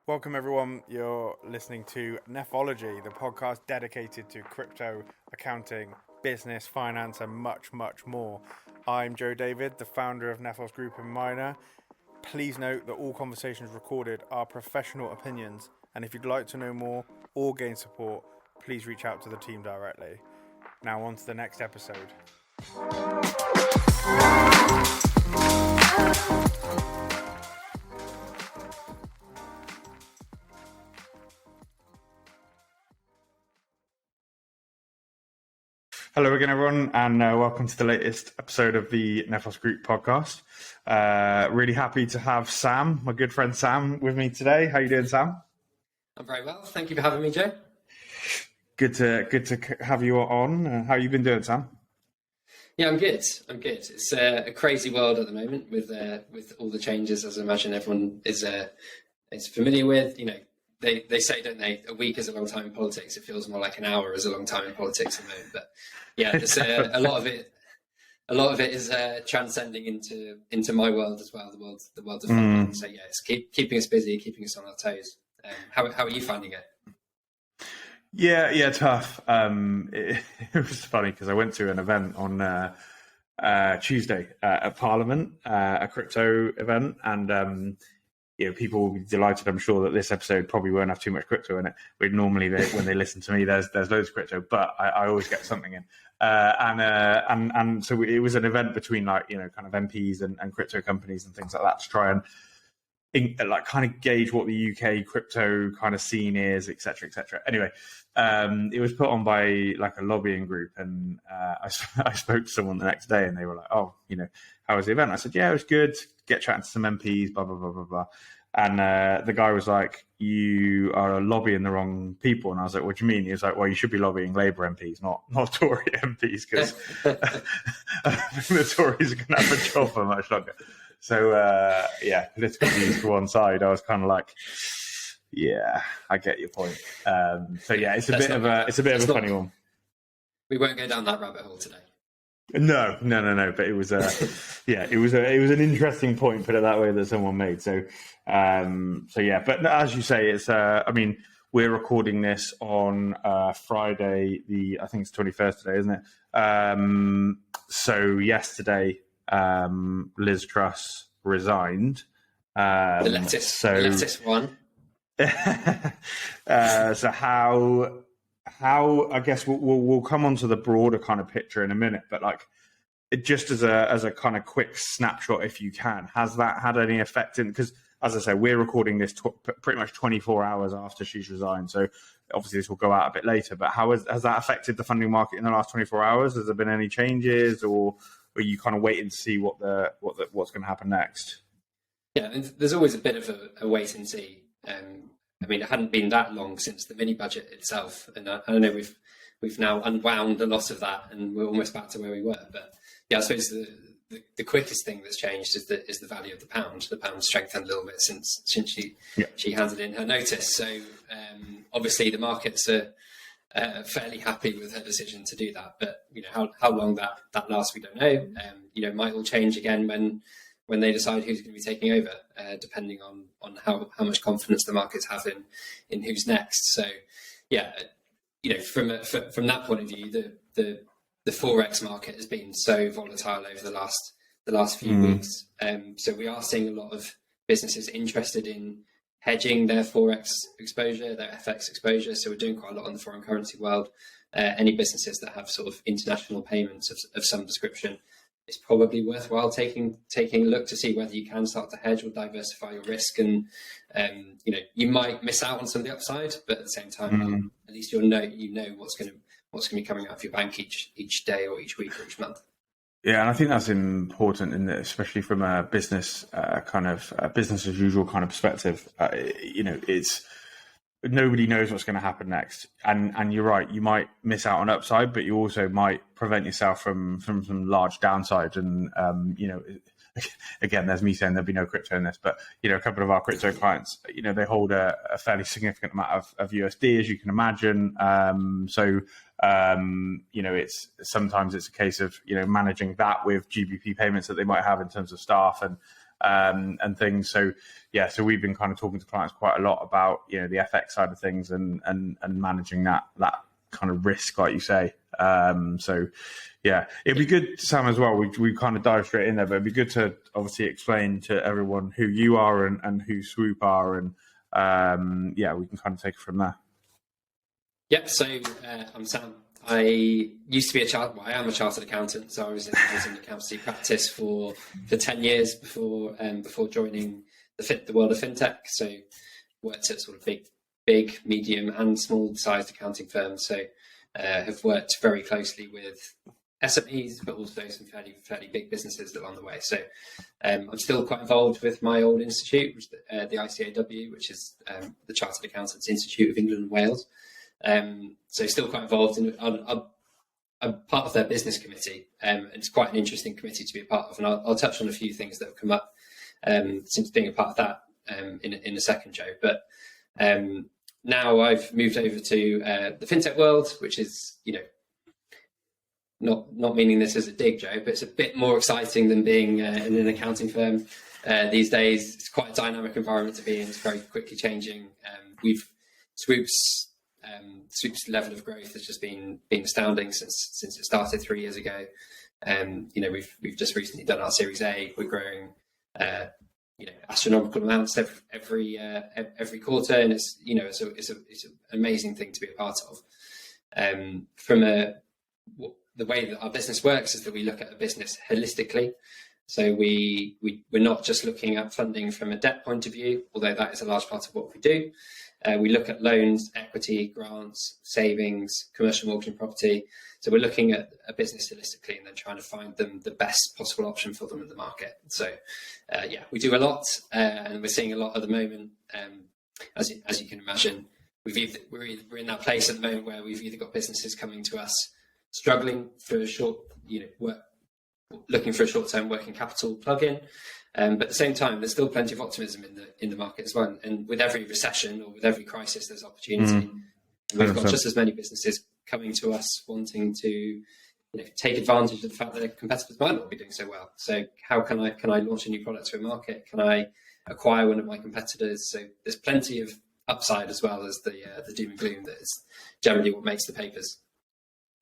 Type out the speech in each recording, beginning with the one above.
Welcome everyone, you're listening to Nephology, the podcast dedicated to crypto, accounting, business, finance and much more. I'm Joe David, the founder of Nephos Group and Miner. Please note that all conversations recorded are professional opinions, and if you'd like to know more or gain support, please reach out to the team directly. Now on to the next episode. Hello again, everyone, and welcome to the latest episode of the Nephos Group podcast. Really happy to have Sam, my good friend Sam, with me today. How you doing, Sam? I'm very well. Thank you for having me, Joe. Good to have you on. How you been doing, Sam? Yeah, I'm good. It's a crazy world at the moment with all the changes, as I imagine everyone is familiar with. You know, they say, don't they, a week is a long time in politics. It feels more like an hour is a long time in politics at the moment. But yeah, there's a lot of it. A lot of it is transcending into my world as well. The world of funding. So yeah, it's keeping us busy, keeping us on our toes. How are you finding it? Yeah, tough. It was funny because I went to an event on Tuesday at Parliament, a crypto event, and people will be delighted, I'm sure, that this episode probably won't have too much crypto in it. But normally, when they listen to me, there's loads of crypto, but I always get something in. And so it was an event between kind of MPs and crypto companies and things like that to try and kind of gauge what the UK crypto kind of scene is, et cetera, et cetera. Anyway, it was put on by like a lobbying group, and I spoke to someone the next day, and they were like, "Oh, how was the event?" I said, "Yeah, it was good. Get chatting to some MPs, blah blah blah blah blah." And the guy was like, "You are lobbying the wrong people." And I was like, "What do you mean?" He was like, "Well, you should be lobbying Labour MPs, not Tory MPs, because the Tories are going to have a job for much longer." So, political views to one side, I was kind of like, yeah, I get your point. It's a bit of a funny one. We won't go down that rabbit hole today. No. But it was it was an interesting point, put it that way, that someone made. But as you say, it's we're recording this on Friday, I think it's 21st today, isn't it? So yesterday, Liz Truss resigned. The lettuce one. So how I guess we'll come on to the broader kind of picture in a minute, but just as a kind of quick snapshot, if you can, has that had any effect in, because as I say, we're recording this pretty much 24 hours after she's resigned, so obviously this will go out a bit later, but how has that affected the funding market in the last 24 hours? Has there been any changes, or are you kind of waiting to see what's going to happen next? Yeah, there's always a bit of a wait and see. It hadn't been that long since the mini budget itself, and I know we've now unwound a lot of that, and we're almost back to where we were. But yeah, I suppose the quickest thing that's changed is the value of the pound. The pound strengthened a little bit since she handed in her notice. So obviously the markets are fairly happy with her decision to do that. But how long that lasts, we don't know. Might all change again when they decide who's going to be taking over, depending on how much confidence the markets have in who's next. So, yeah, from that point of view, the forex market has been so volatile over the last few weeks. So we are seeing a lot of businesses interested in hedging their forex exposure, their FX exposure. So we're doing quite a lot on the foreign currency world. Any businesses that have sort of international payments of some description, it's probably worthwhile taking a look to see whether you can start to hedge or diversify your risk. And you might miss out on some of the upside, but at the same time, at least you'll know what's going to be coming out of your bank each day or each week or each month. Yeah, and I think that's important, especially from a business business as usual kind of perspective. It's nobody knows what's going to happen next, and you're right. You might miss out on upside, but you also might prevent yourself from some large downside. And again, there's me saying there'll be no crypto in this, but a couple of our crypto clients, they hold a fairly significant amount of USD, as you can imagine. It's sometimes it's a case of managing that with GBP payments that they might have in terms of staff, and and things. So yeah, so we've been kind of talking to clients quite a lot about, you know, the FX side of things and managing that kind of risk, like you say. So yeah, it'd be good, Sam, as well. We kind of dive straight in there, but it'd be good to obviously explain to everyone who you are and who Swoop are, and yeah, we can kind of take it from there. Yep. So I'm Sam. I used to be I am a chartered accountant. So I was in accountancy practice for 10 years before joining the world of fintech. So worked at sort of big, medium, and small-sized accounting firms. So have worked very closely with SMEs, but also some fairly big businesses along the way. So I'm still quite involved with my old institute, which is the ICAW, which is the Chartered Accountants Institute of England and Wales. So still quite involved in. I'm part of their business committee, and it's quite an interesting committee to be a part of. And I'll touch on a few things that have come up since being a part of that in a second, Joe. But now I've moved over to the fintech world, which is, you know, not meaning this as a dig, Joe, but it's a bit more exciting than being in an accounting firm these days. It's quite a dynamic environment to be in. It's very quickly changing. Swoop's level of growth has just been astounding since it started 3 years ago. You know, we've just recently done our Series A. We're growing, you know, astronomical amounts every quarter, and it's, you know, it's an amazing thing to be a part of. The way that our business works is that we look at a business holistically. So we're not just looking at funding from a debt point of view, although that is a large part of what we do. We look at loans, equity, grants, savings, commercial mortgage and property. So we're looking at a business holistically and then trying to find them the best possible option for them in the market. So yeah, we do a lot, and we're seeing a lot at the moment. As you can imagine, we're in that place at the moment where we've either got businesses coming to us struggling for a looking for a short-term working capital plug-in. But at the same time, there's still plenty of optimism in the market as well. And with every recession or with every crisis, there's opportunity. And we've got just as many businesses coming to us wanting to, you know, take advantage of the fact that their competitors might not be doing so well. So how can I launch a new product to a market? Can I acquire one of my competitors? So there's plenty of upside as well as the doom and gloom that is generally what makes the papers.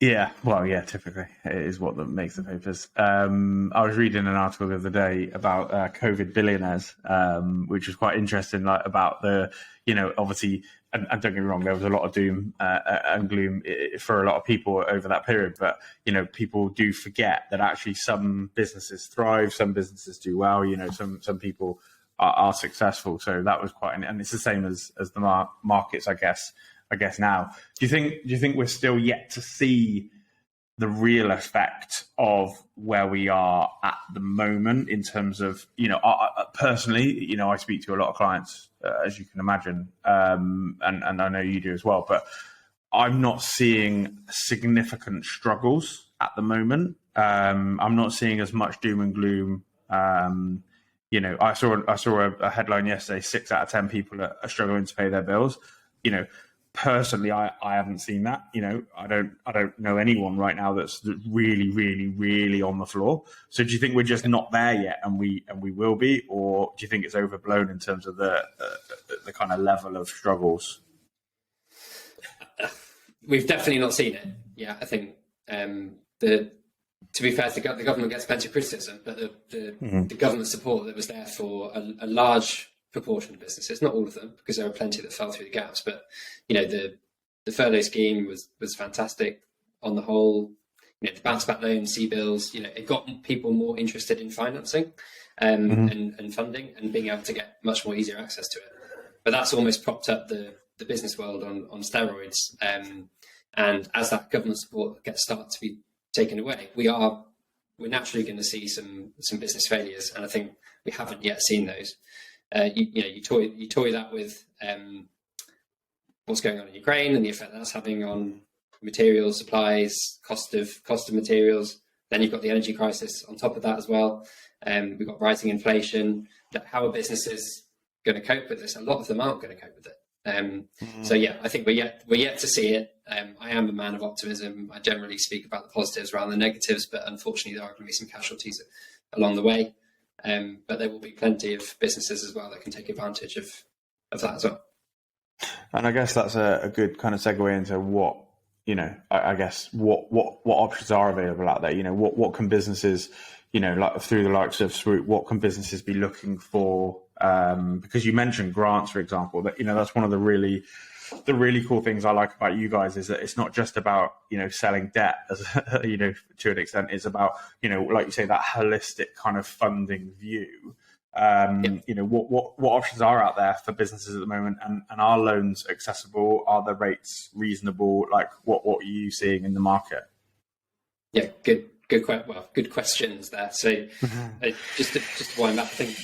Yeah, well, yeah, typically it is what makes the papers. I was reading an article the other day about COVID billionaires, which was quite interesting, like about the, you know, obviously, and don't get me wrong, there was a lot of doom and gloom for a lot of people over that period. But, you know, people do forget that actually some businesses thrive, some businesses do well, you know, some people are successful. So that was quite, and it's the same as the markets, I guess now. Do you think we're still yet to see the real effect of where we are at the moment in terms of, you know, personally, you know, I speak to a lot of clients, as you can imagine, and I know you do as well, but I'm not seeing significant struggles at the moment. I'm not seeing as much doom and gloom. You know, I saw a headline yesterday: 6 out of 10 people are struggling to pay their bills. You know, personally, I haven't seen that. You know, I don't know anyone right now that's really, really, really on the floor. So do you think we're just not there yet, and we will be, or do you think it's overblown in terms of the kind of level of struggles? We've definitely not seen it. Yeah, I think to be fair, the government gets plenty of criticism, but the government support that was there for a large proportion of businesses, not all of them, because there were plenty that fell through the gaps. But, you know, the furlough scheme was fantastic on the whole. You know, the bounce back loans, C-bills, you know, it got people more interested in financing and funding and being able to get much more easier access to it. But that's almost propped up the business world on steroids. And as that government support starts to be taken away, we're naturally going to see some business failures, and I think we haven't yet seen those. You toy that with what's going on in Ukraine and the effect that's having on materials, supplies, cost of materials. Then you've got the energy crisis on top of that as well. We've got rising inflation. How are businesses going to cope with this? A lot of them aren't going to cope with it. So yeah, I think we're yet to see it. I am a man of optimism. I generally speak about the positives rather than the negatives, but unfortunately there are going to be some casualties along the way. But there will be plenty of businesses as well that can take advantage of that as well. And I guess that's a good kind of segue into what, I guess what options are available out there. What can businesses, like through the likes of Swoop, what can businesses be looking for? Because you mentioned grants, for example, that, that's one of the really cool things I like about you guys is that it's not just about, selling debt as, to an extent. It's about, like you say, that holistic kind of funding view. What options are out there for businesses at the moment, and are loans accessible? Are the rates reasonable? Like what are you seeing in the market? Yeah, good questions there. So just to wind back, I think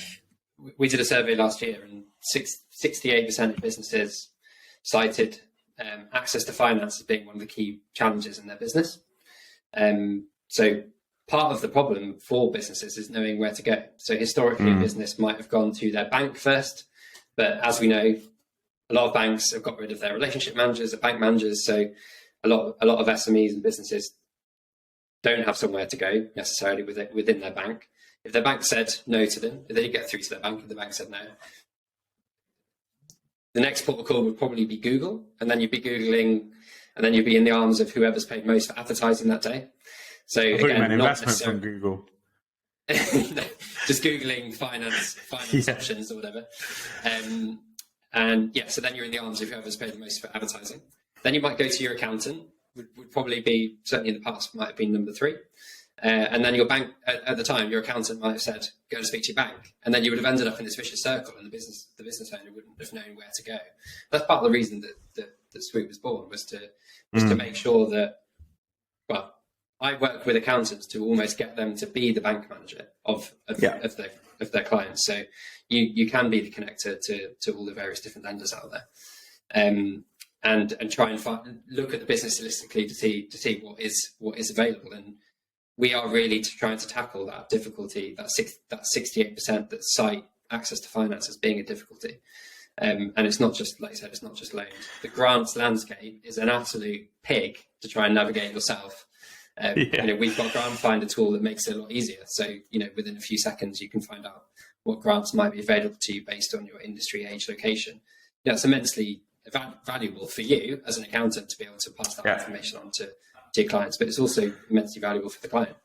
we did a survey last year, and 68% of businesses cited access to finance as being one of the key challenges in their business. So part of the problem for businesses is knowing where to go. So historically, a business might have gone to their bank first, but as we know, a lot of banks have got rid of their relationship managers, their bank managers. So a lot of SMEs and businesses don't have somewhere to go necessarily within their bank. If their bank said no to them, if they didn't get through to their bank, if the bank said no, the next port of call would probably be Google, and then you'd be Googling, and then you'd be in the arms of whoever's paid most for advertising that day. So again, an investment from Google. Just Googling finance options or whatever. So then you're in the arms of whoever's paid the most for advertising. Then you might go to your accountant, would probably be, certainly in the past, might have been number 3. And then your bank, at the time, your accountant might have said, go and speak to your bank. And then you would have ended up in this vicious circle, and the business owner wouldn't have known where to go. That's part of the reason that Swoop was born, was to make sure that, well, I work with accountants to almost get them to be the bank manager of their clients. So you can be the connector to all the various different lenders out there, and try and look at the business holistically to see what is available. And we are really trying to tackle that difficulty, that 68% that cite access to finance as being a difficulty. And it's not just, like I said, it's not just loans. The grants landscape is an absolute pig to try and navigate yourself. We've got a grant finder tool that makes it a lot easier. So, within a few seconds, you can find out what grants might be available to you based on your industry, age, location. It's immensely valuable for you as an accountant to be able to pass that information on to your clients, but it's also immensely valuable for the client.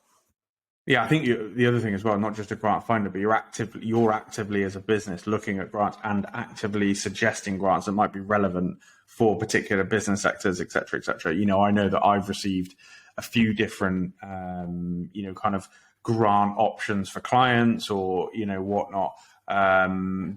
Yeah, I think the other thing as well, not just a grant finder, but you're actively as a business looking at grants and actively suggesting grants that might be relevant for particular business sectors, et cetera, et cetera. I know that I've received a few different, kind of grant options for clients or, whatnot,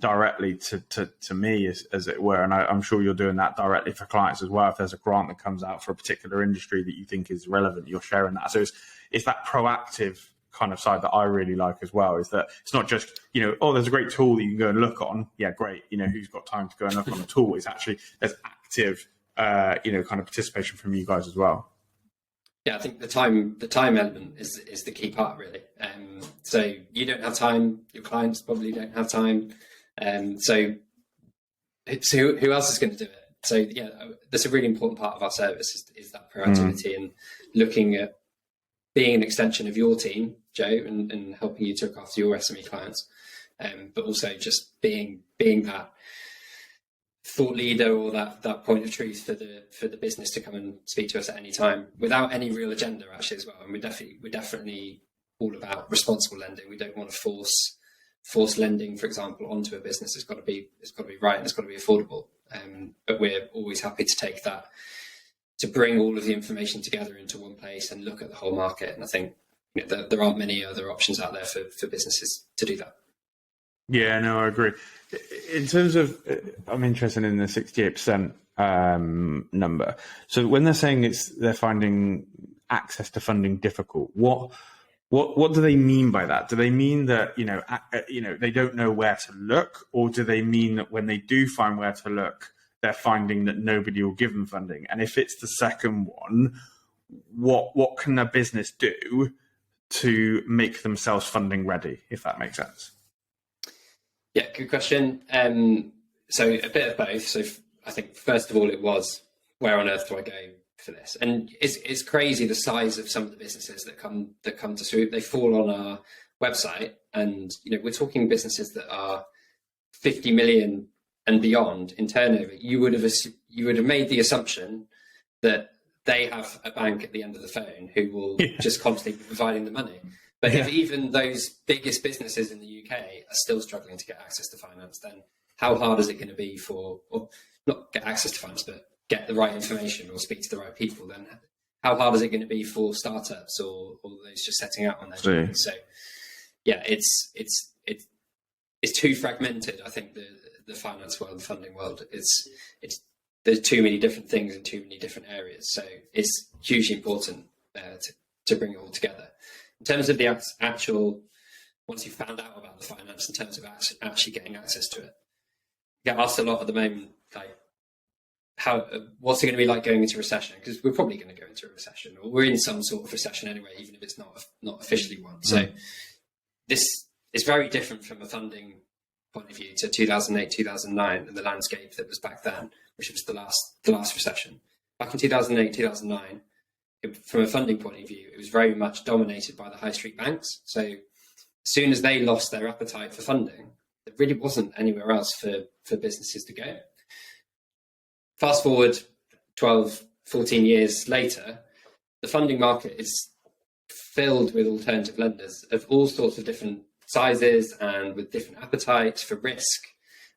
directly to me, as it were. And I'm sure you're doing that directly for clients as well. If there's a grant that comes out for a particular industry that you think is relevant, you're sharing that. So it's that proactive kind of side that I really like as well, is that it's not just, there's a great tool that you can go and look on. Yeah, great. Who's got time to go and look on a tool? It's actually, there's active, kind of participation from you guys as well. Yeah, I think the time element is the key part, really. So you don't have time, your clients probably don't have time. So who else is going to do it? So yeah, that's a really important part of our service is that proactivity and looking at being an extension of your team, Joe, and helping you to look after your SME clients, but also just being that thought leader or that point of truth for the business to come and speak to us at any time without any real agenda, actually, as well. And we're definitely all about responsible lending. We don't want to force lending, for example, onto a business. It's got to be right and it's got to be affordable. But we're always happy to take that, to bring all of the information together into one place and look at the whole market. And I think there aren't many other options out there for businesses to do that. Yeah, no, I agree. In terms of, I'm interested in the 68% number. So when they're saying they're finding access to funding difficult, what do they mean by that? Do they mean that they don't know where to look, or do they mean that when they do find where to look, they're finding that nobody will give them funding? And if it's the second one, what can a business do to make themselves funding ready, if that makes sense? Yeah, good question. So a bit of both. So I think first of all, it was, where on earth do I go for this? And it's crazy the size of some of the businesses that come to Swoop. They fall on our website And we're talking businesses that are 50 million and beyond in turnover. You would have made the assumption that they have a bank at the end of the phone who will just constantly be providing the money. But if even those biggest businesses in the UK are still struggling to get access to finance, then how hard is it going to be or not get access to finance, but get the right information or speak to the right people? Then how hard is it going to be for startups or those just setting out on their journey? So, yeah, it's too fragmented. I think the finance world, the funding world, there's too many different things in too many different areas. So it's hugely important to bring it all together. In terms of the actual, once you've found out about the finance, in terms of actually getting access to it, I get asked a lot at the moment, like, what's it going to be like going into recession? Because we're probably going to go into a recession, or we're in some sort of recession anyway, even if it's not officially one. So this is very different from a funding point of view to 2008, 2009, and the landscape that was back then, which was the last recession. Back in 2008, 2009, from a funding point of view, it was very much dominated by the high street banks. So as soon as they lost their appetite for funding, there really wasn't anywhere else for businesses to go. Fast forward 12, 14 years later, the funding market is filled with alternative lenders of all sorts of different sizes and with different appetites for risk.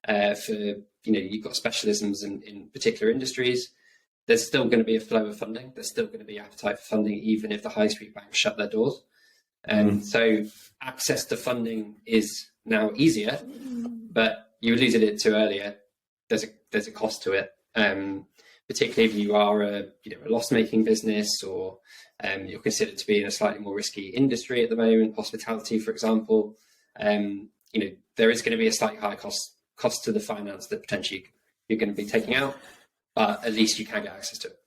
You've got specialisms in particular industries. There's still going to be a flow of funding. There's still going to be appetite for funding, even if the high street banks shut their doors. And so access to funding is now easier, but you alluded to earlier, there's a cost to it. Particularly if you are a loss-making business, or you're considered to be in a slightly more risky industry at the moment, hospitality, for example. There is going to be a slightly higher cost to the finance that potentially you're going to be taking out, but at least you can get access to it.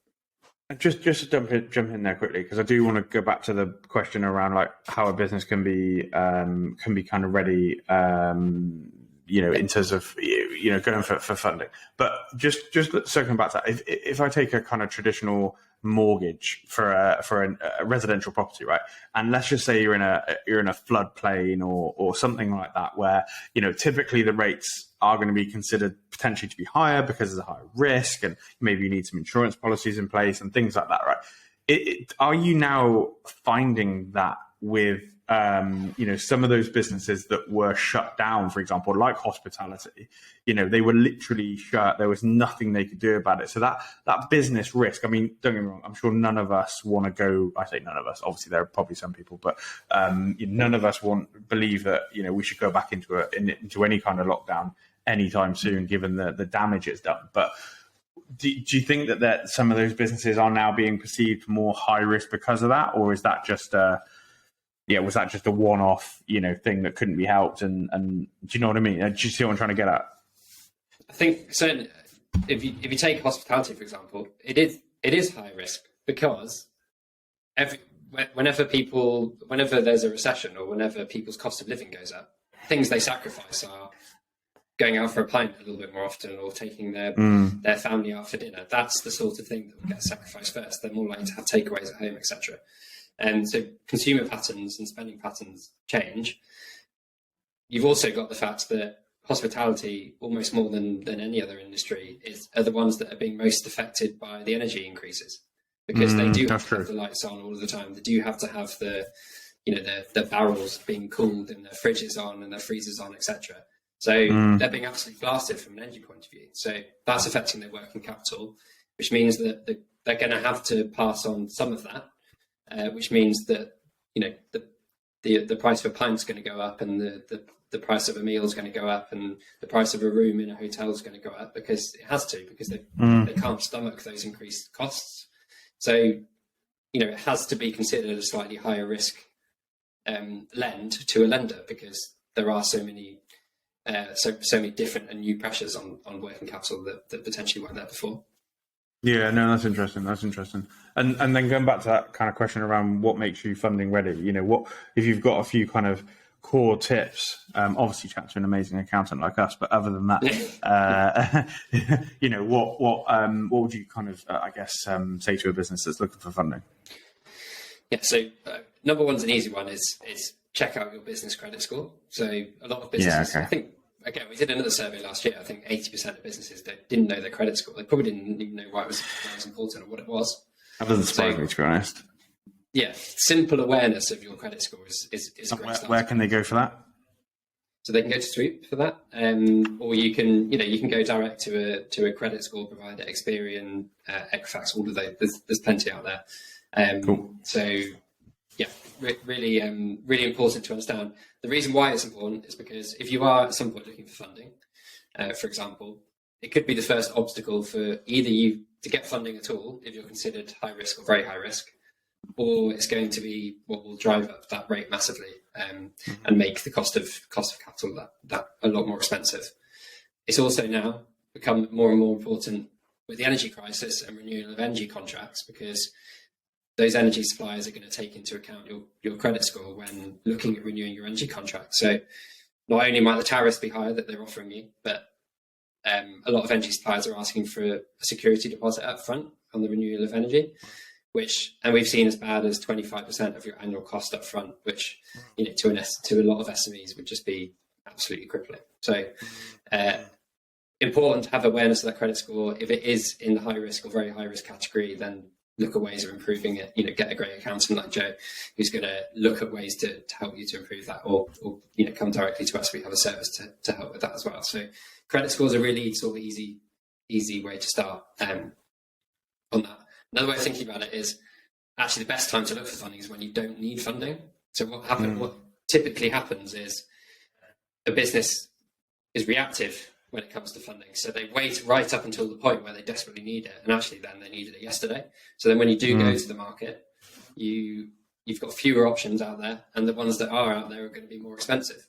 Just to jump in there quickly, because I do want to go back to the question around like how a business can be kind of ready, in terms of going for funding. But just circling back to that, if I take a kind of traditional mortgage for a residential property, right, and let's just say you're in a floodplain or something like that, where typically the rates are going to be considered potentially to be higher because there's a higher risk, and maybe you need some insurance policies in place and things like that, right? Are you now finding that with some of those businesses that were shut down, for example, like hospitality, they were literally shut. There was nothing they could do about it. So that business risk, I mean, don't get me wrong, I'm sure none of us want to go, I say none of us, obviously there are probably some people, but none of us believe that, we should go back into any kind of lockdown anytime soon, given the damage it's done. But do you think that some of those businesses are now being perceived more high risk because of that? Or is that just was that just a one-off, thing that couldn't be helped? And do you know what I mean? Do you see what I'm trying to get at? I think certainly, if you take hospitality, for example, it is high risk because whenever there's a recession or whenever people's cost of living goes up, things they sacrifice are going out for a pint a little bit more often, or taking their family out for dinner. That's the sort of thing that will get sacrificed first. They're more likely to have takeaways at home, etc. And so consumer patterns and spending patterns change. You've also got the fact that hospitality, almost more than any other industry, are the ones that are being most affected by the energy increases, because they do have to have the lights on all of the time. They do have to have the barrels being cooled and their fridges on and their freezers on, etc. So they're being absolutely blasted from an energy point of view. So that's affecting their working capital, which means that they're going to have to pass on some of that. Which means that the price of a pint is going to go up, and the price of a meal is going to go up, and the price of a room in a hotel is going to go up, because it has to, because they can't stomach those increased costs. So it has to be considered a slightly higher risk lend to a lender, because there are so many different and new pressures on working capital that potentially weren't there before. Yeah, no, that's interesting. And then going back to that kind of question around what makes you funding ready, what if you've got a few kind of core tips, obviously chat to an amazing accountant like us, but other than that, what would you kind of, say to a business that's looking for funding? Yeah, so number one's an easy one is check out your business credit score. So a lot of businesses, I think, again, we did another survey last year. I think 80% of businesses didn't know their credit score. They probably didn't even know why it was important or what it was. That doesn't surprise me, to be honest. Yeah, simple awareness of your credit score is a great start. Where can they go for that? So they can go to Swoop for that, or you can go direct to a credit score provider, Experian, Equifax, all of those. There's plenty out there. Cool. So yeah, really important to understand. The reason why it's important is because if you are at some point looking for funding, for example, it could be the first obstacle for either you to get funding at all if you're considered high risk or very high risk, or it's going to be what will drive up that rate massively and make the cost of capital that a lot more expensive. It's also now become more and more important with the energy crisis and renewal of energy contracts, because those energy suppliers are going to take into account your credit score when looking at renewing your energy contract. So not only might the tariffs be higher that they're offering you, but a lot of energy suppliers are asking for a security deposit up front on the renewal of energy, and we've seen as bad as 25% of your annual cost up front, which to a lot of SMEs would just be absolutely crippling. So important to have awareness of that credit score. If it is in the high risk or very high risk category, then look at ways of improving it. Get a great accountant like Joe, who's going to look at ways to help you to improve that, or come directly to us. We have a service to help with that as well. So credit scores are really sort of easy way to start on that. Another way of thinking about it is actually the best time to look for funding is when you don't need funding. So what typically happens is a business is reactive when it comes to funding. So they wait right up until the point where they desperately need it. And actually then they needed it yesterday. So then when you do go to the market, you've got fewer options out there, and the ones that are out there are going to be more expensive.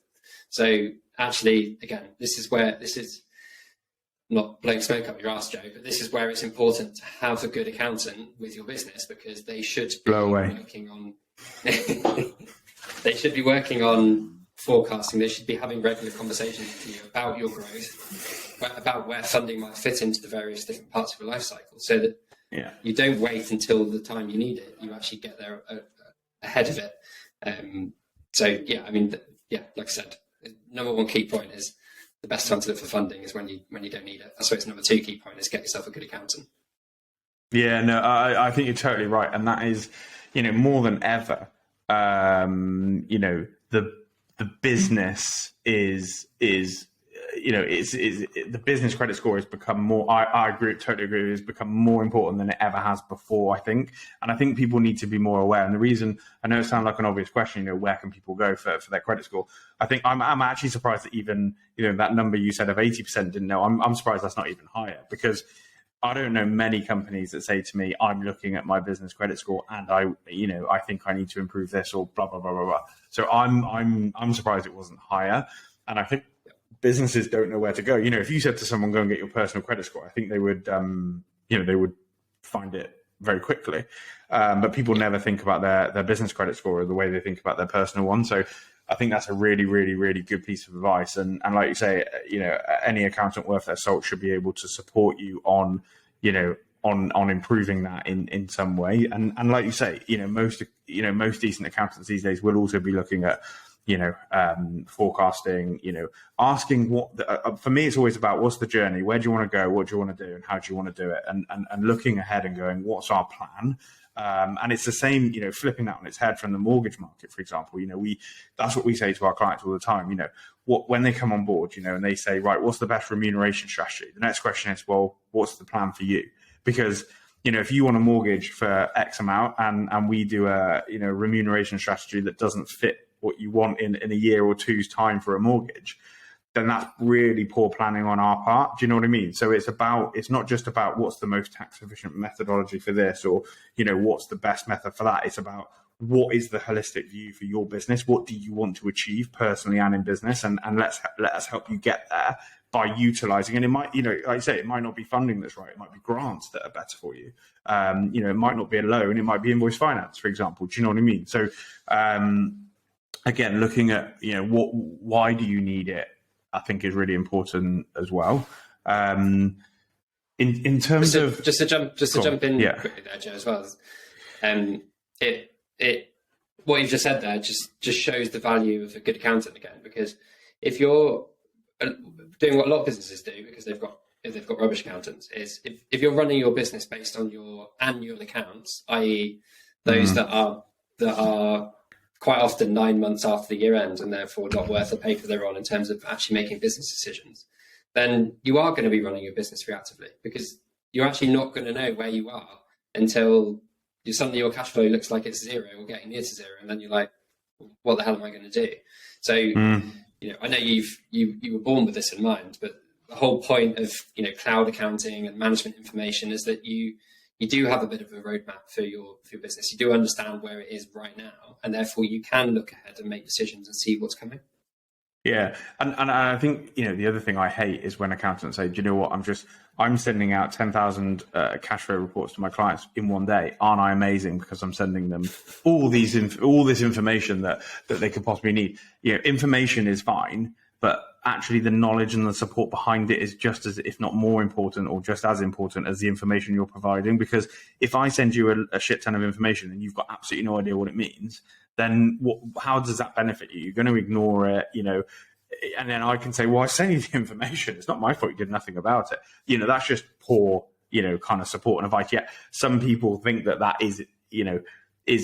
So actually, again, this is not blowing smoke up your ass, Joe, but this is where it's important to have a good accountant with your business, because they should be working on they should be working on forecasting. They should be having regular conversations with you about your growth, about where funding might fit into the various different parts of your life cycle, so that you don't wait until the time you need it. You actually get there ahead of it. Like I said, number one key point is the best time to look for funding is when you don't need it. I suppose number two key point is get yourself a good accountant. Yeah, no, I think you're totally right, and that is, more than ever, the business is the business credit score has become more. I totally agree. It's become more important than it ever has before, I think, and I think people need to be more aware. And the reason, I know it sounds like an obvious question, where can people go for their credit score? I think I'm actually surprised that even that number you said of 80% didn't know. I'm surprised that's not even higher, because I don't know many companies that say to me, I'm looking at my business credit score and I think I need to improve this, or blah blah blah blah blah. So I'm surprised it wasn't higher, and I think businesses don't know where to go. If you said to someone, go and get your personal credit score, I think they would they would find it very quickly. But people never think about their business credit score the way they think about their personal one. So I think that's a really, really, really good piece of advice. And like you say, any accountant worth their salt should be able to support you on improving that in some way. And like you say, most decent accountants these days will also be looking at forecasting, asking for me, it's always about what's the journey, where do you want to go, what do you want to do, and how do you want to do it, and looking ahead and going, what's our plan? And it's the same, flipping that on its head from the mortgage market, for example. That's what we say to our clients all the time. When they come on board, and they say, right, what's the best remuneration strategy? The next question is, well, what's the plan for you? Because if you want a mortgage for X amount and we do a remuneration strategy that doesn't fit what you want in a year or two's time for a mortgage, then that's really poor planning on our part. Do you know what I mean? So it's not just about what's the most tax efficient methodology for this, or what's the best method for that. It's about what is the holistic view for your business, what do you want to achieve personally and in business, and let us help you get there by utilizing. And it might, like I say, it might not be funding that's right, it might be grants that are better for you. It might not be a loan, it might be invoice finance, for example. Do you know what I mean? So again, looking at why do you need it, I think is really important as well. In terms of just to jump in quickly there, Joe, as well. what you've just said there just shows the value of a good accountant again, because if you're doing what a lot of businesses do, because they've got rubbish accountants, is if you're running your business based on your annual accounts, i.e. those that are quite often 9 months after the year end and therefore not worth the paper they're on in terms of actually making business decisions, then you are going to be running your business reactively, because you're actually not going to know where you are until suddenly your cash flow looks like it's zero or getting near to zero, and then you're like, what the hell am I going to do? So I know you were born with this in mind, but the whole point of cloud accounting and management information is that you do have a bit of a roadmap for your business. You do understand where it is right now, and therefore you can look ahead and make decisions and see what's coming. Yeah, and I think the other thing I hate is when accountants say, "Do you know what? I'm sending out 10,000 cash flow reports to my clients in one day. Aren't I amazing? Because I'm sending them all this information that they could possibly need. Information is fine, but actually the knowledge and the support behind it is just as, if not more important, or just as important as the information you're providing. Because if I send you a shit ton of information and you've got absolutely no idea what it means, then how does that benefit you? You're going to ignore it, and then I can say, well, I sent you the information. It's not my fault you did nothing about it. That's just poor, kind of support and advice. Yet some people think that is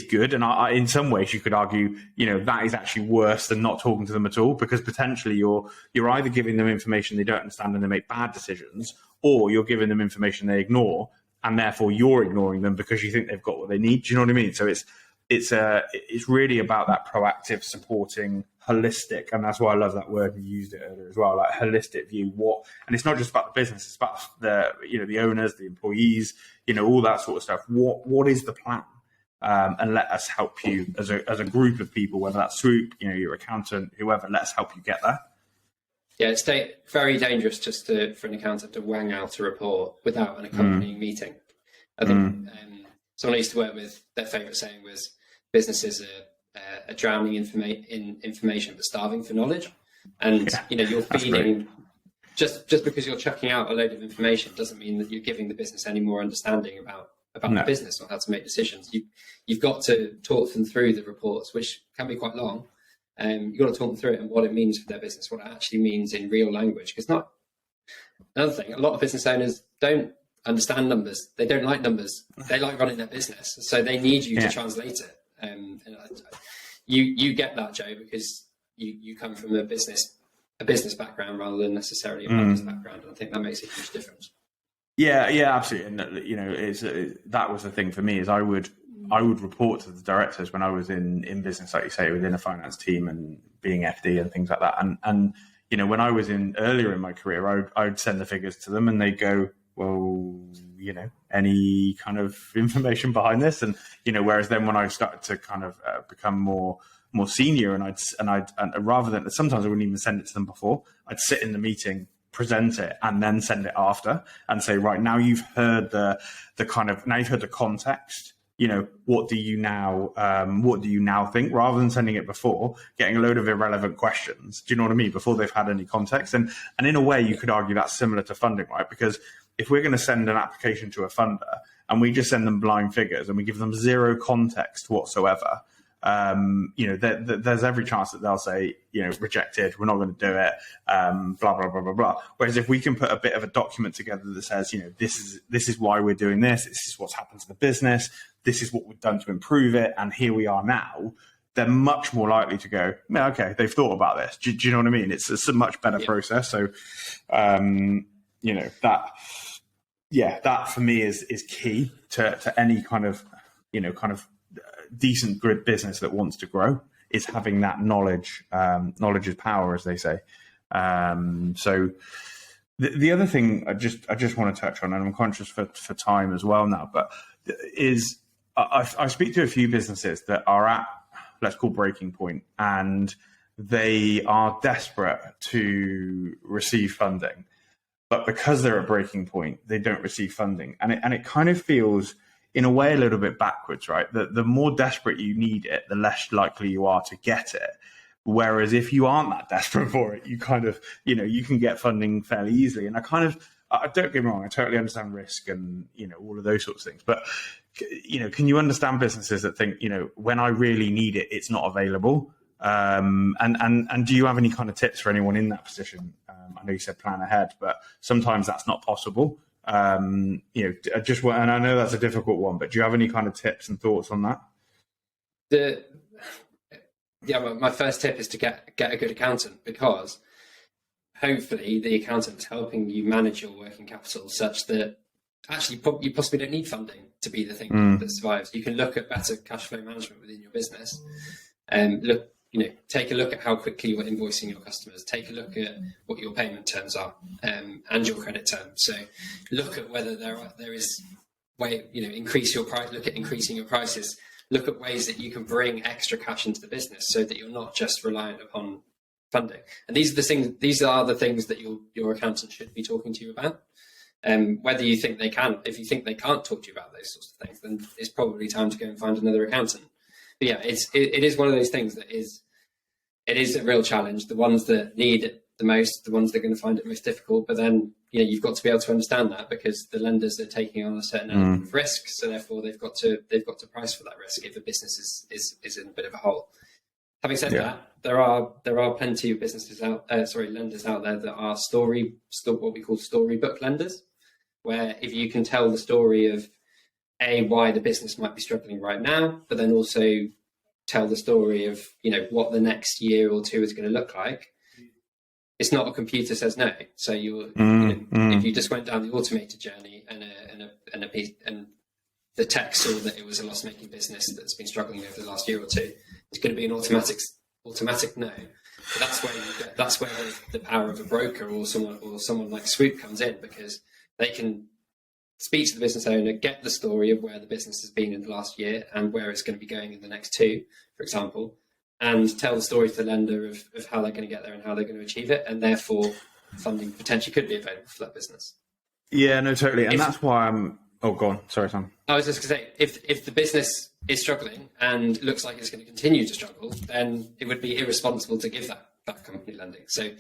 good. And in some ways you could argue, that is actually worse than not talking to them at all, because potentially you're either giving them information they don't understand and they make bad decisions, or you're giving them information they ignore, and therefore you're ignoring them because you think they've got what they need. Do you know what I mean? So it's really about that proactive, supporting, holistic, and that's why I love that word. You used it earlier as well, like holistic view. And it's not just about the business; it's about the owners, the employees, all that sort of stuff. What is the plan? And let us help you as a group of people, whether that's Swoop, your accountant, whoever. Let's help you get there. Yeah, it's very dangerous just for an accountant to wang out a report without an accompanying meeting. I think someone I used to work with, their favourite saying was, businesses are drowning in information but starving for knowledge. And you're feeding, just because you're chucking out a load of information doesn't mean that you're giving the business any more understanding about the business or how to make decisions. You've got to talk them through the reports, which can be quite long. You've got to talk them through it and what it means for their business, what it actually means in real language. Because another thing, a lot of business owners don't understand numbers. They don't like numbers. They like running their business. So they need you to translate it. And you get that, Joe, because you come from a business background rather than necessarily a finance background. And I think that makes a huge difference. Yeah, absolutely. And that was the thing for me, is I would report to the directors when I was in business, like you say, within a finance team and being FD and things like that. And when I was earlier in my career, I would send the figures to them and they'd go, well, any kind of information behind this? And whereas then when I started to kind of become more senior, and I'd rather than, sometimes I wouldn't even send it to them before, I'd sit in the meeting, present it, and then send it after and say, right, now you've heard now you've heard the context. What do you now think? Rather than sending it before, getting a load of irrelevant questions. Do you know what I mean? Before they've had any context. And in a way, you could argue that's similar to funding, right? Because if we're going to send an application to a funder and we just send them blind figures and we give them zero context whatsoever, there's every chance that they'll say, rejected, we're not going to do it, blah, blah, blah, blah, blah. Whereas if we can put a bit of a document together that says, this is why we're doing this is what's happened to the business, this is what we've done to improve it, and here we are now, they're much more likely to go, yeah, okay, they've thought about this. Do you know what I mean? It's a much better process. So, that for me is key to any kind of decent grid business that wants to grow, is having that knowledge. Knowledge is power, as they say. So the other thing I just want to touch on, and I'm conscious for time as well now, but is I speak to a few businesses that are at, let's call, breaking point, and they are desperate to receive funding, but because they're at breaking point, they don't receive funding, and it kind of feels, in a way, a little bit backwards, right? The more desperate you need it, the less likely you are to get it. Whereas if you aren't that desperate for it, you kind of, you can get funding fairly easily. And don't get me wrong, I totally understand risk and, all of those sorts of things. But, can you understand businesses that think, when I really need it, it's not available? And do you have any kind of tips for anyone in that position? I know you said plan ahead, but sometimes that's not possible. And I know that's a difficult one, but do you have any kind of tips and thoughts on that? My first tip is to get a good accountant, because hopefully the accountant is helping you manage your working capital such that actually you possibly don't need funding to be the thing that survives. You can look at better cash flow management within your business, and take a look at how quickly you're invoicing your customers. Take a look at what your payment terms are, and your credit terms. So look at whether there is way, increase your price. Look at increasing your prices. Look at ways that you can bring extra cash into the business so that you're not just reliant upon funding. And these are the things that your accountant should be talking to you about. Whether you think they can, if you think they can't talk to you about those sorts of things, then it's probably time to go and find another accountant. But yeah, it is one of those things that it is a real challenge. The ones that need it the most, the ones that are going to find it most difficult. But then you've got to be able to understand that, because the lenders are taking on a certain element of risk, so therefore they've got to price for that risk if a business is in a bit of a hole. Having said that, there are plenty of lenders out there that are what we call storybook lenders, where if you can tell the story of why the business might be struggling right now, but then also tell the story of what the next year or two is going to look like. It's not a computer says no. So if you just went down the automated journey and the tech saw that it was a loss-making business that's been struggling over the last year or two, it's going to be an automatic no. But that's where the power of a broker or someone like Swoop comes in, because they can speak to the business owner, get the story of where the business has been in the last year and where it's going to be going in the next two, for example, and tell the story to the lender of how they're going to get there and how they're going to achieve it, and therefore funding potentially could be available for that business. Yeah, no, totally. And that's why I'm... Oh, go on. Sorry, Sam. I was just going to say, if the business is struggling and looks like it's going to continue to struggle, then it would be irresponsible to give that company lending. So,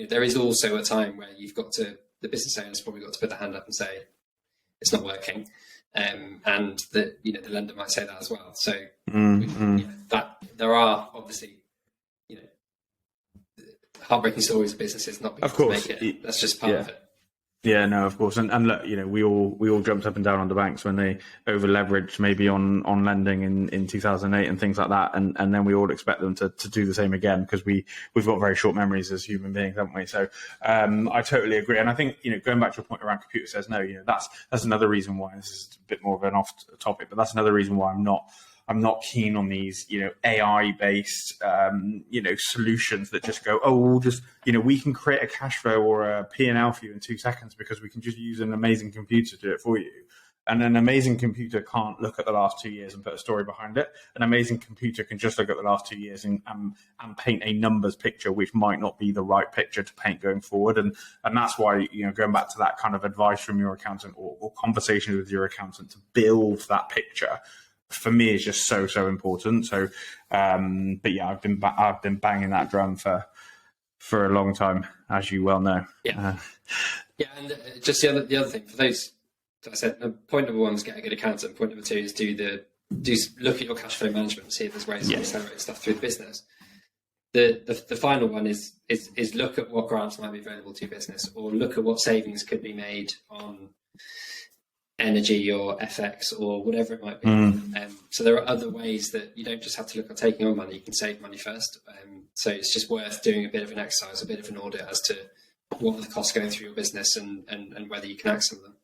there is also a time where the business owner's probably got to put their hand up and say, it's not working. And the lender might say that as well. So that there are obviously, heartbreaking stories of businesses not being able to make it. That's just part of it. Yeah, no, of course. And look, we all jumped up and down on the banks when they over leveraged maybe on lending in 2008 and things like that. And then we all expect them to do the same again, because we've got very short memories as human beings, haven't we? So I totally agree. And I think, going back to your point around computer says no, that's another reason why this is a bit more of an off topic, but that's another reason why I'm not keen on these, AI-based, solutions that just go, we'll just, we can create a cash flow or a P&L for you in 2 seconds because we can just use an amazing computer to do it for you. And an amazing computer can't look at the last 2 years and put a story behind it. An amazing computer can just look at the last 2 years and paint a numbers picture, which might not be the right picture to paint going forward. And that's why, going back to that kind of advice from your accountant or conversation with your accountant to build that picture, for me, is just so important. So, but yeah, I've been banging that drum for a long time, as you well know. Yeah, and just the other thing for those, as I said, point number one is get a good accountant. Point number two is look at your cash flow management and see if there's ways to accelerate stuff through the business. The final one is look at what grants might be available to your business, or look at what savings could be made on energy or FX or whatever it might be. So there are other ways that you don't just have to look at taking on money, you can save money first. So it's just worth doing a bit of an exercise, a bit of an audit as to what are the costs going through your business and whether you can access them.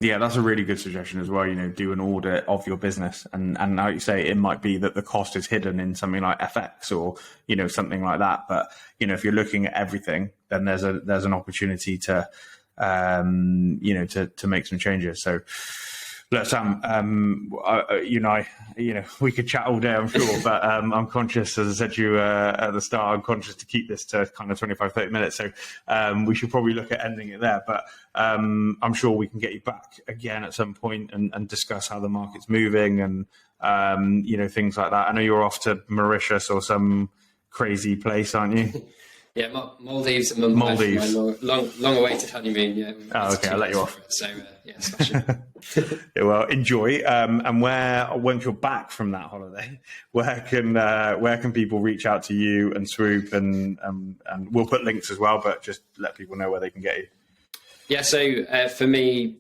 Yeah, that's a really good suggestion as well. Do an audit of your business, and like you say, it might be that the cost is hidden in something like FX or something like that. But if you're looking at everything, then there's an opportunity to to make some changes. So, look, Sam, we could chat all day, I'm sure, but I'm conscious, as I said to you at the start, I'm conscious to keep this to kind of 25, 30 minutes. So we should probably look at ending it there. But I'm sure we can get you back again at some point and discuss how the market's moving and, things like that. I know you're off to Mauritius or some crazy place, aren't you? Yeah, Maldives and Mumbai for my long-awaited honeymoon. Yeah. Oh, okay, I'll let you off. So yeah, smashing. Yeah, well, enjoy. And once you're back from that holiday, where can people reach out to you and Swoop, and we'll put links as well, but just let people know where they can get you. Yeah, so for me,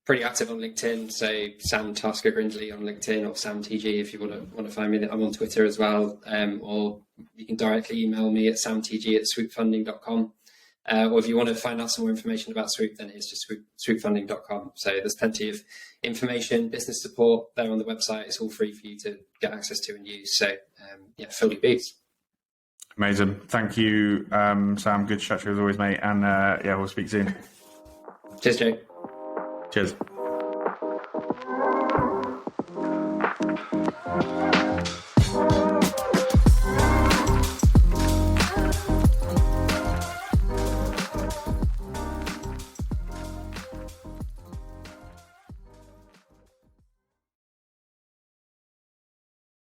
pretty active on LinkedIn. So Sam Tasker-Grindley on LinkedIn, or Sam TG if you want to find me. I'm on Twitter as well, or you can directly email me at samtg@swoopfunding.com. Or if you want to find out some more information about Swoop, then it's just swoopfunding.com. So there's plenty of information, business support there on the website. It's all free for you to get access to and use. So yeah, fill your boots. Amazing. Thank you, Sam. Good to chat to you as always, mate. And yeah, we'll speak soon. Cheers, Joe. Cheers.